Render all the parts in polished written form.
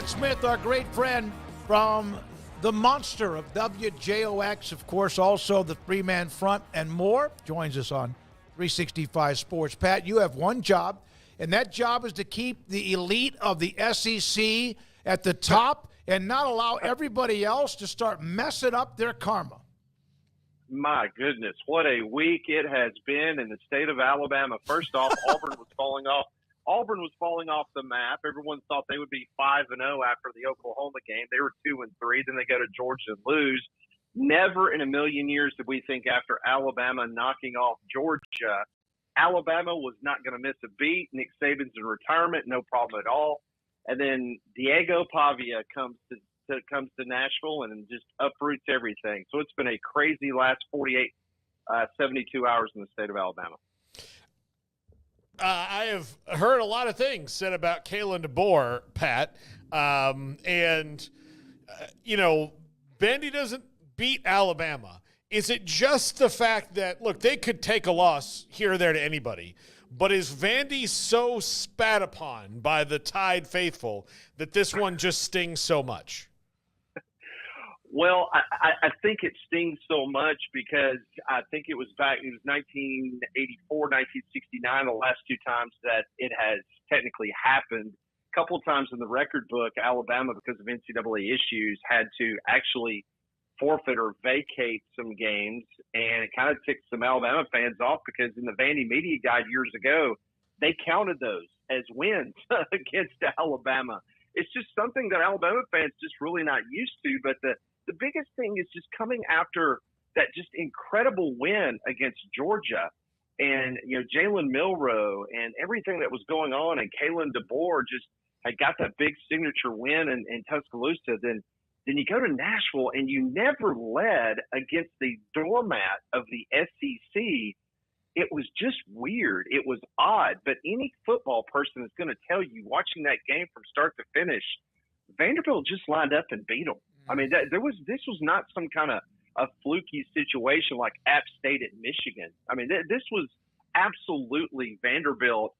Pat Smith, our great friend from the monster of WJOX, of course, also the three-man front and more, joins us on 365 Sports. Pat, you have one job, and that job is to keep the elite of the SEC at the top and not allow everybody else to start messing up their karma. My goodness, what a week it has been in the state of Alabama. First off, Auburn was falling off the map. Everyone thought they would be 5-0 after the Oklahoma game. They were 2-3. Then they go to Georgia and lose. Never in a million years did we think after Alabama knocking off Georgia, Alabama was not going to miss a beat. Nick Saban's in retirement, no problem at all. And then Diego Pavia comes to Nashville and just uproots everything. So it's been a crazy last 72 hours in the state of Alabama. I have heard a lot of things said about Kalen DeBoer, Pat. Vandy doesn't beat Alabama. Is it just the fact that, look, they could take a loss here or there to anybody, but is Vandy so spat upon by the Tide faithful that this one just stings so much? Well, I think it stings so much because I think it was 1984, 1969, the last two times that it has technically happened. A couple of times in the record book, Alabama, because of NCAA issues, had to actually forfeit or vacate some games, and it kind of ticked some Alabama fans off because in the Vandy Media Guide years ago, they counted those as wins against Alabama. It's just something that Alabama fans just really not used to, but the biggest thing is just coming after that just incredible win against Georgia and, Jalen Milroe and everything that was going on, and Kalen DeBoer just had got that big signature win in Tuscaloosa. Then you go to Nashville and you never led against the doormat of the SEC. It was just weird. It was odd. But any football person is going to tell you, watching that game from start to finish, Vanderbilt just lined up and beat them. I mean, this was not some kind of a fluky situation like App State at Michigan. I mean, this was absolutely Vanderbilt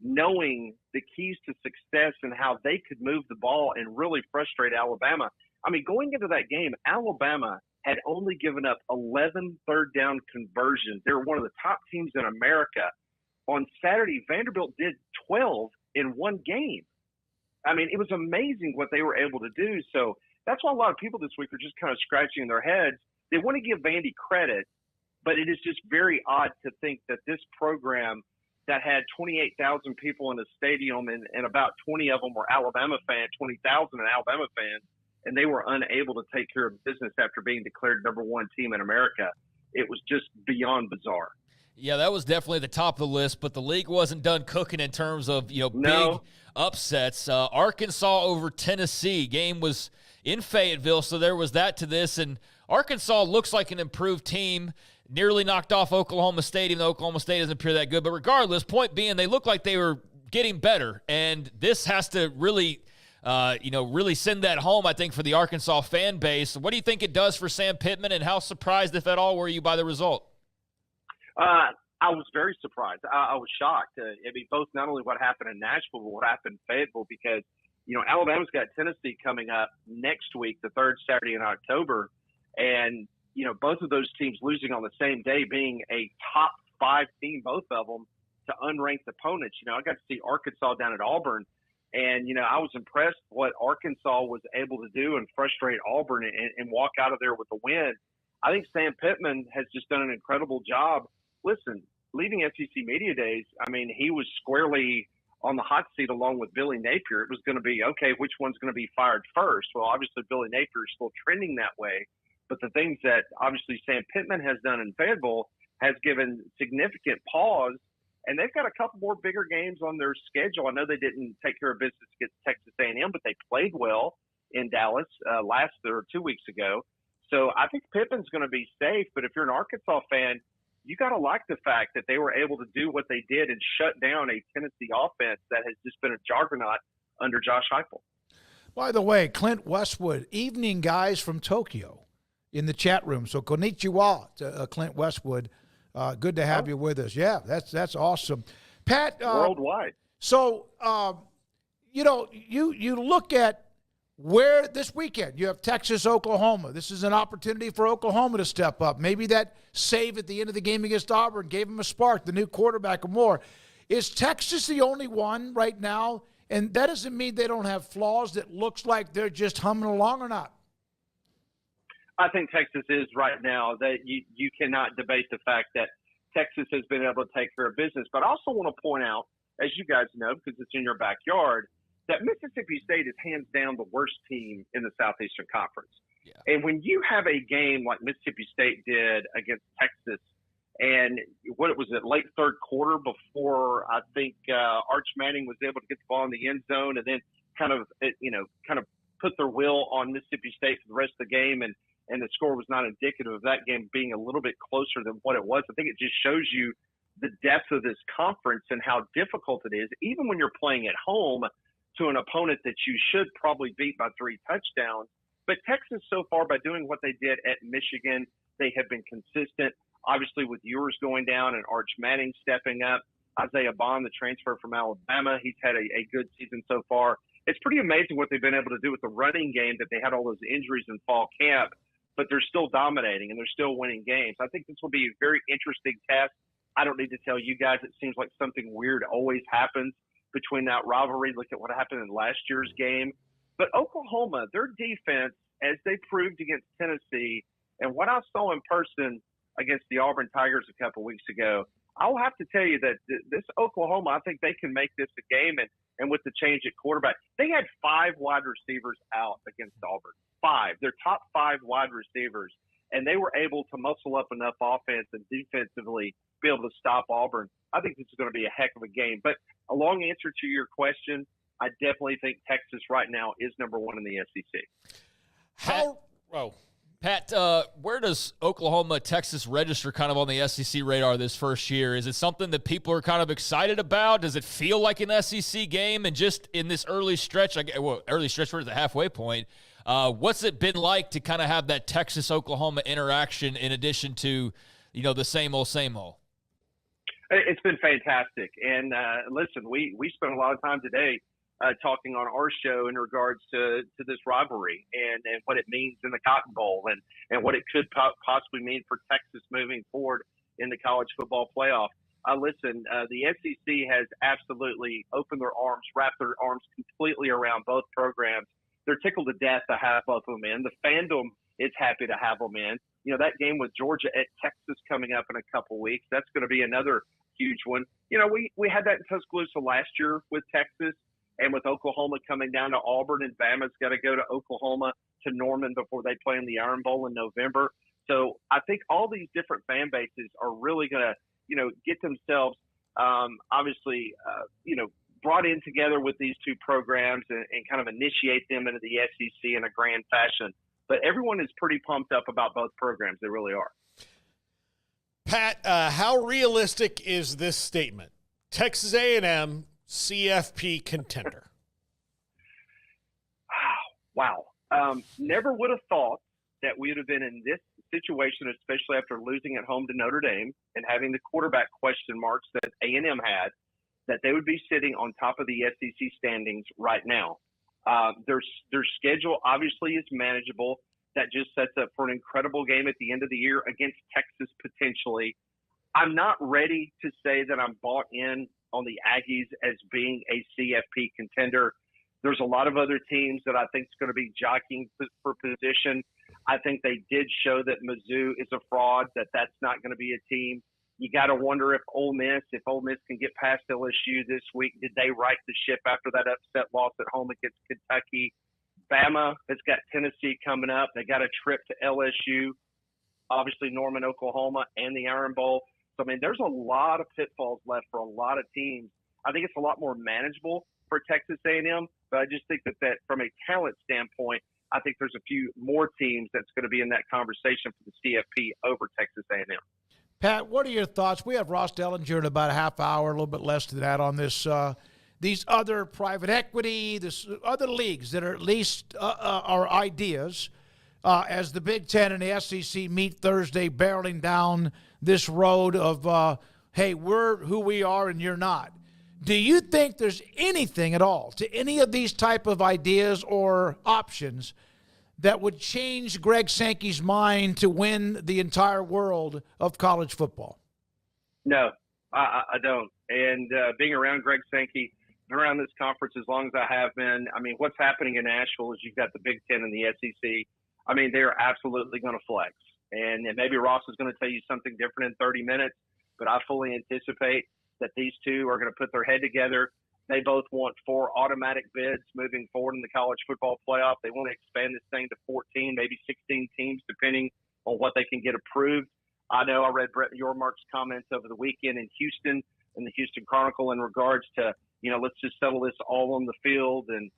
knowing the keys to success and how they could move the ball and really frustrate Alabama. I mean, going into that game, Alabama had only given up 11 third down conversions. They were one of the top teams in America. On Saturday, Vanderbilt did 12 in one game. I mean, it was amazing what they were able to do. So that's why a lot of people this week are just kind of scratching their heads. They want to give Vandy credit, but it is just very odd to think that this program that had 28,000 people in the stadium and about 20 of them were Alabama fans, 20,000 Alabama fans, and they were unable to take care of business after being declared number one team in America. It was just beyond bizarre. Yeah, that was definitely the top of the list, but the league wasn't done cooking in terms of, big upsets. Arkansas over Tennessee. Game was in Fayetteville, so there was that to this. And Arkansas looks like an improved team. Nearly knocked off Oklahoma State, even though Oklahoma State doesn't appear that good. But regardless, point being, they look like they were getting better. And this has to really send that home, I think, for the Arkansas fan base. What do you think it does for Sam Pittman, and how surprised, if at all, were you by the result? I was very surprised. I was shocked. Both not only what happened in Nashville, but what happened in Fayetteville, because, Alabama's got Tennessee coming up next week, the third Saturday in October. And, both of those teams losing on the same day, being a top 5 team, both of them, to unranked opponents. I got to see Arkansas down at Auburn. And, I was impressed what Arkansas was able to do and frustrate Auburn and walk out of there with a win. I think Sam Pittman has just done an incredible job. Listen, leaving SEC Media Days, he was squarely on the hot seat along with Billy Napier. It was going to be, okay, which one's going to be fired first? Well, obviously Billy Napier is still trending that way. But the things that obviously Sam Pittman has done in Fayetteville has given significant pause. And they've got a couple more bigger games on their schedule. I know they didn't take care of business against Texas A&M, but they played well in Dallas 2 weeks ago. So I think Pittman's going to be safe. But if you're an Arkansas fan, you got to like the fact that they were able to do what they did and shut down a Tennessee offense that has just been a juggernaut under Josh Heupel. By the way, Clint Westwood, evening guys from Tokyo in the chat room. So konnichiwa to Clint Westwood. Good to have you with us. Yeah, that's awesome. Pat. Worldwide. So, you look at Where this weekend you have Texas, Oklahoma. This is an opportunity for Oklahoma to step up. Maybe that save at the end of the game against Auburn gave them a spark, the new quarterback or more. Is Texas the only one right now? And that doesn't mean they don't have flaws. That looks like they're just humming along or not. I think Texas is right now. That you cannot debate the fact that Texas has been able to take care of business. But I also want to point out, as you guys know, because it's in your backyard, that Mississippi State is hands down the worst team in the Southeastern Conference. Yeah. And when you have a game like Mississippi State did against Texas, and what it was at late third quarter before I think Arch Manning was able to get the ball in the end zone, and then kind of put their will on Mississippi State for the rest of the game, and the score was not indicative of that game being a little bit closer than what it was. I think it just shows you the depth of this conference and how difficult it is, even when you're playing at home to an opponent that you should probably beat by 3 touchdowns. But Texas so far, by doing what they did at Michigan, they have been consistent. Obviously, with yours going down and Arch Manning stepping up, Isaiah Bond, the transfer from Alabama, he's had a good season so far. It's pretty amazing what they've been able to do with the running game, that they had all those injuries in fall camp, but they're still dominating and they're still winning games. I think this will be a very interesting test. I don't need to tell you guys, it seems like something weird always happens between that rivalry. Look at what happened in last year's game. But Oklahoma, their defense, as they proved against Tennessee, and what I saw in person against the Auburn Tigers a couple weeks ago, I'll have to tell you that this Oklahoma, I think they can make this a game. And with the change at quarterback, they had 5 wide receivers out against Auburn. 5. Their top 5 wide receivers. And they were able to muscle up enough offense and defensively be able to stop Auburn. I think this is going to be a heck of a game. But a long answer to your question, I definitely think Texas right now is number 1 in the SEC. Pat, where does Oklahoma, Texas register kind of on the SEC radar this first year? Is it something that people are kind of excited about? Does it feel like an SEC game? And just in this early stretch, early stretch towards the halfway point, what's it been like to kind of have that Texas-Oklahoma interaction in addition to, the same old, same old? It's been fantastic. And listen, we spent a lot of time today talking on our show in regards to this rivalry and what it means in the Cotton Bowl and what it could possibly mean for Texas moving forward in the college football playoff. Listen, the SEC has absolutely opened their arms, wrapped their arms completely around both programs. They're tickled to death to have both of them in. The fandom is happy to have them in. That game with Georgia at Texas coming up in a couple weeks, that's going to be another huge one. We had that in Tuscaloosa last year with Texas. And with Oklahoma coming down to Auburn, and Bama's got to go to Oklahoma to Norman before they play in the Iron Bowl in November. So I think all these different fan bases are really going to, get themselves brought in together with these two programs and kind of initiate them into the SEC in a grand fashion. But everyone is pretty pumped up about both programs. They really are. Pat, how realistic is this statement? Texas A&M, CFP contender. Wow. Never would have thought that we would have been in this situation, especially after losing at home to Notre Dame and having the quarterback question marks that A&M had, that they would be sitting on top of the SEC standings right now. Their schedule obviously is manageable. That just sets up for an incredible game at the end of the year against Texas potentially. I'm not ready to say that I'm bought in on the Aggies as being a CFP contender. There's a lot of other teams that I think is going to be jockeying for position. I think they did show that Mizzou is a fraud, that's not going to be a team. You got to wonder if Ole Miss can get past LSU this week. Did they right the ship after that upset loss at home against Kentucky? Bama has got Tennessee coming up. They got a trip to LSU, obviously Norman, Oklahoma, and the Iron Bowl. So, there's a lot of pitfalls left for a lot of teams. I think it's a lot more manageable for Texas A&M, but I just think that from a talent standpoint, I think there's a few more teams that's going to be in that conversation for the CFP over Texas A&M. Pat, what are your thoughts? We have Ross Dellinger in about a half hour, a little bit less than that, on this. These other private equity, this other leagues that are at least are ideas as the Big Ten and the SEC meet Thursday, barreling down this road of, hey, we're who we are and you're not. Do you think there's anything at all to any of these type of ideas or options that would change Greg Sankey's mind to win the entire world of college football? No, I don't. And being around Greg Sankey, been around this conference as long as I have been, I mean, what's happening in Nashville is you've got the Big Ten and the SEC. I mean, they're absolutely going to flex. And maybe Ross is going to tell you something different in 30 minutes, but I fully anticipate that these two are going to put their head together. They both want 4 automatic bids moving forward in the college football playoff. They want to expand this thing to 14, maybe 16 teams, depending on what they can get approved. I know I read Brett Yormark's comments over the weekend in Houston, in the Houston Chronicle, in regards to, let's just settle this all on the field and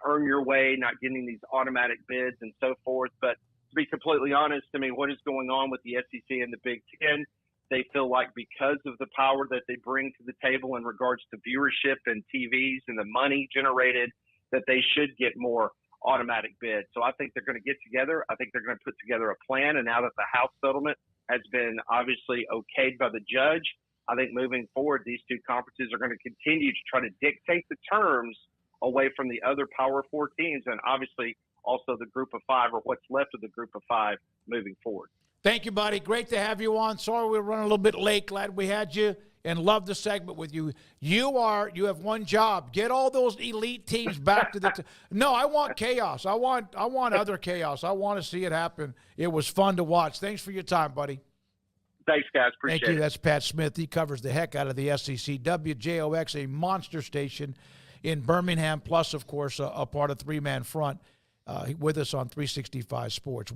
earn your way, not getting these automatic bids and so forth. But to be completely honest, I mean, what is going on with the SEC and the Big Ten? They feel like because of the power that they bring to the table in regards to viewership and TVs and the money generated, that they should get more automatic bids. So I think they're going to get together. I think they're going to put together a plan. And now that the House settlement has been obviously okayed by the judge, I think moving forward, these two conferences are going to continue to try to dictate the terms away from the other Power 4 teams and obviously also the Group of 5 or what's left of the Group of 5 moving forward. Thank you, buddy. Great to have you on. Sorry we're running a little bit late. Glad we had you and love the segment with you. You have one job. Get all those elite teams back to the No, I want chaos. I want other chaos. I want to see it happen. It was fun to watch. Thanks for your time, buddy. Thanks, guys. Appreciate it. Thank you. That's Pat Smith. He covers the heck out of the SEC. WJOX, a monster station in Birmingham, plus, of course, a part of Three Man Front with us on 365 Sports.